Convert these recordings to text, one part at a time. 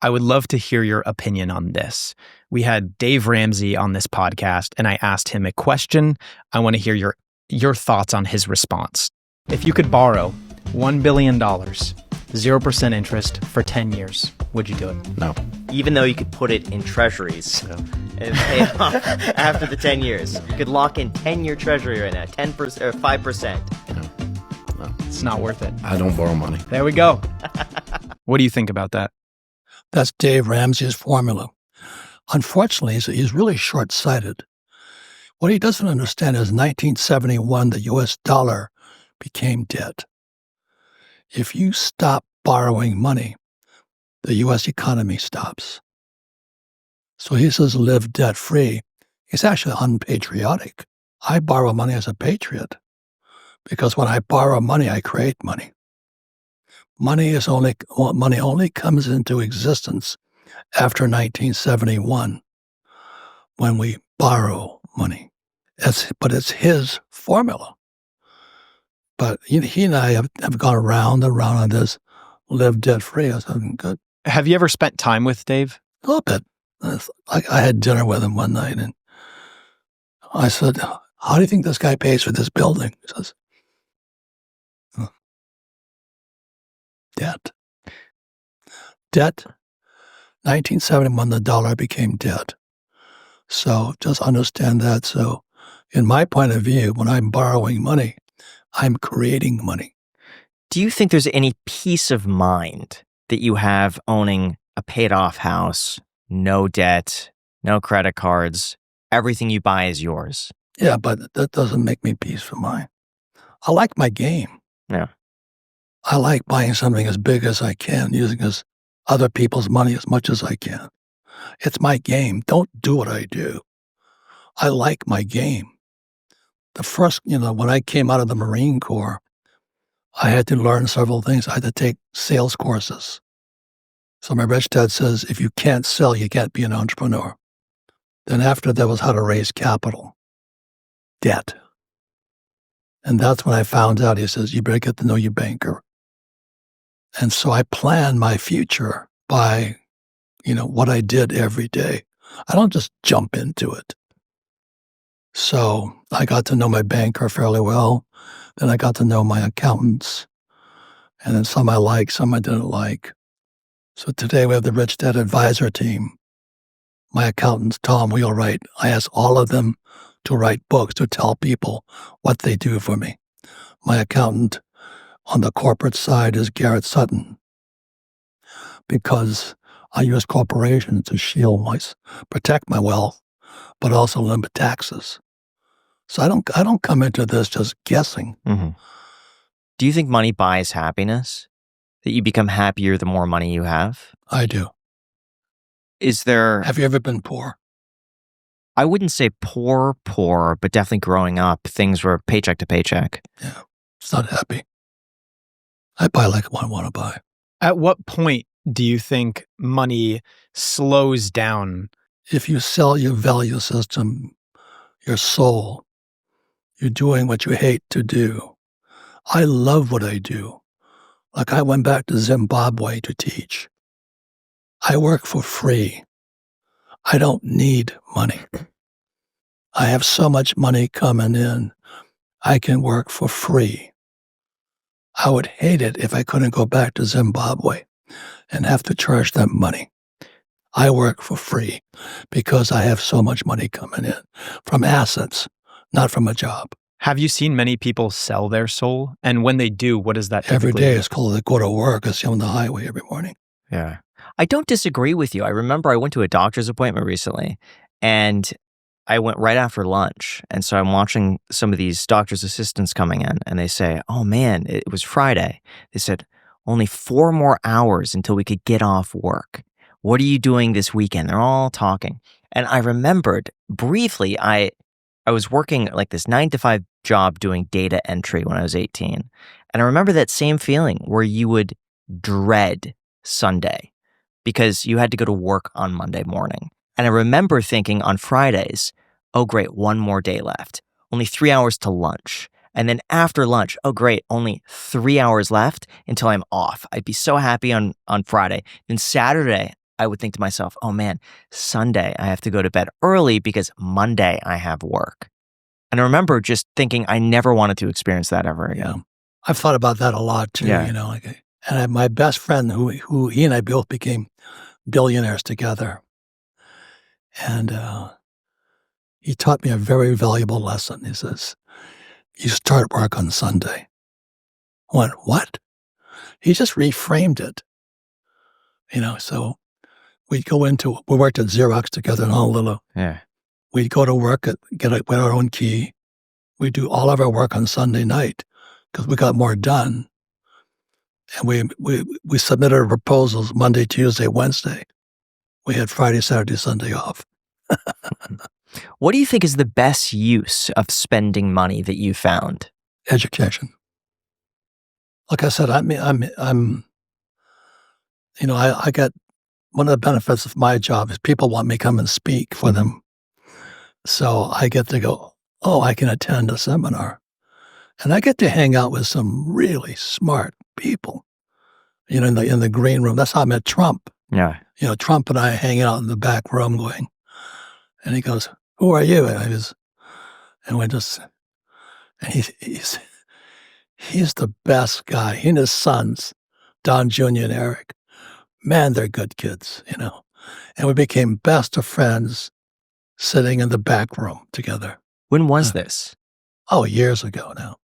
I would love to hear your opinion on this. We had Dave Ramsey on this podcast, and I asked him a question. I want to hear your thoughts on his response. If you could borrow $1 billion, 0% interest for 10 years, would you do it? No. Even though you could put it in treasuries and pay it off after the 10 years. You could lock in 10-year treasury right now, 10% or 5%. No. It's not worth it. I don't borrow money. There we go. What do you think about that? That's Dave Ramsey's formula. Unfortunately, he's really short-sighted. What he doesn't understand is 1971, the U.S. dollar became debt. If you stop borrowing money, the U.S. economy stops. So he says live debt-free. He's actually unpatriotic. I borrow money as a patriot because when I borrow money, I create money. Money only comes into existence after 1971 when we borrow money. But it's his formula. But he and I have gone around and around on this, live debt-free. I said, good. Have you ever spent time with Dave? A little bit. I had dinner with him one night, and I said, how do you think this guy pays for this building? He says, debt. Debt. 1971, the dollar became debt. So just understand that. So in my point of view, when I'm borrowing money, I'm creating money. Do you think there's any peace of mind that you have owning a paid-off house, no debt, no credit cards, everything you buy is yours? Yeah, but that doesn't make me peace of mind. I like my game. Yeah. I like buying something as big as I can, using other people's money as much as I can. It's my game. Don't do what I do. I like my game. The first, when I came out of the Marine Corps, I had to learn several things. I had to take sales courses. So my rich dad says, if you can't sell, you can't be an entrepreneur. Then after that was how to raise capital, debt. And that's when I found out, he says, you better get to know your banker. And so I plan my future by, what I did every day. I don't just jump into it. So I got to know my banker fairly well. Then I got to know my accountants. And then some I liked, some I didn't like. So today we have the Rich Dad Advisor team. My accountants, Tom Wheelwright, I ask all of them to write books to tell people what they do for me. My accountant on the corporate side is Garrett Sutton, because I use corporations to protect my wealth, but also limit taxes. So I don't come into this just guessing. Mm-hmm. Do you think money buys happiness? That you become happier the more money you have? I do. Have you ever been poor? I wouldn't say poor, but definitely growing up, things were paycheck to paycheck. Yeah, it's not happy. I buy like what I want to buy. At what point do you think money slows down? If you sell your value system, your soul, you're doing what you hate to do. I love what I do. Like I went back to Zimbabwe to teach. I work for free. I don't need money. I have so much money coming in, I can work for free. I would hate it if I couldn't go back to Zimbabwe and have to charge them money. I work for free because I have so much money coming in from assets, not from a job. Have you seen many people sell their soul? And when they do, what does that typically Every day do? it's called they go to work. I see them on the highway every morning. Yeah. I don't disagree with you. I remember I went to a doctor's appointment recently and I went right after lunch. And so I'm watching some of these doctor's assistants coming in and they say, oh man, it was Friday. They said, only 4 more hours until we could get off work. What are you doing this weekend? They're all talking. And I remembered briefly, I was working like this 9-to-5 job doing data entry when I was 18. And I remember that same feeling where you would dread Sunday because you had to go to work on Monday morning. And I remember thinking on Fridays, oh great, 1 more day left. Only 3 hours to lunch. And then after lunch, oh great, only 3 hours left until I'm off. I'd be so happy on Friday. Then Saturday, I would think to myself, oh man, Sunday I have to go to bed early because Monday I have work. And I remember just thinking I never wanted to experience that ever again. Yeah. I've thought about that a lot too, Yeah. you know. My best friend, who he and I both became billionaires together, and he taught me a very valuable lesson. He says, "You start work on Sunday." I went, "What?" He just reframed it, you know. So we worked at Xerox together in Honolulu. Yeah. We'd go to work get our own key. We do all of our work on Sunday night because we got more done. And we submitted our proposals Monday, Tuesday, Wednesday. We had Friday, Saturday, Sunday off. What do you think is the best use of spending money that you found? Education. Like I said, I'm I get one of the benefits of my job is people want me to come and speak for them. So I get to go, oh, I can attend a seminar. And I get to hang out with some really smart people, in the green room. That's how I met Trump. Yeah. Trump and I hanging out in the back room and he goes, "Who are you?" And he's the best guy. He and his sons, Don Jr. and Eric, man, they're good kids, And we became best of friends sitting in the back room together. When was this? Oh, years ago now.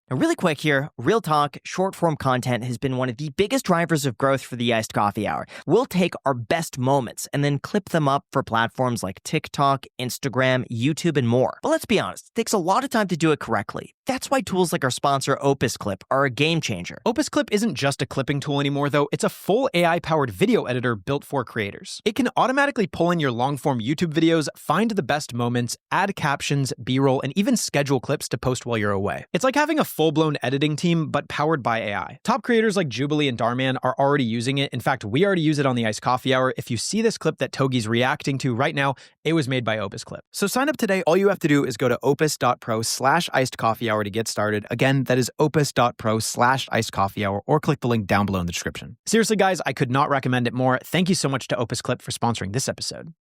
Now, really quick here, real talk, short form content has been one of the biggest drivers of growth for the Iced Coffee Hour. We'll take our best moments and then clip them up for platforms like TikTok, Instagram, YouTube, and more. But let's be honest, it takes a lot of time to do it correctly. That's why tools like our sponsor, Opus Clip, are a game changer. Opus Clip isn't just a clipping tool anymore, though. It's a full AI-powered video editor built for creators. It can automatically pull in your long-form YouTube videos, find the best moments, add captions, B-roll, and even schedule clips to post while you're away. It's like having a full-blown editing team, but powered by AI. Top creators like Jubilee and Darman are already using it. In fact, we already use it on the Iced Coffee Hour. If you see this clip that Togi's reacting to right now, it was made by Opus Clip. So sign up today. All you have to do is go to opus.pro/icedcoffeehour to get started. Again, that is opus.pro/icedcoffeehour, or click the link down below in the description. Seriously, guys, I could not recommend it more. Thank you so much to Opus Clip for sponsoring this episode.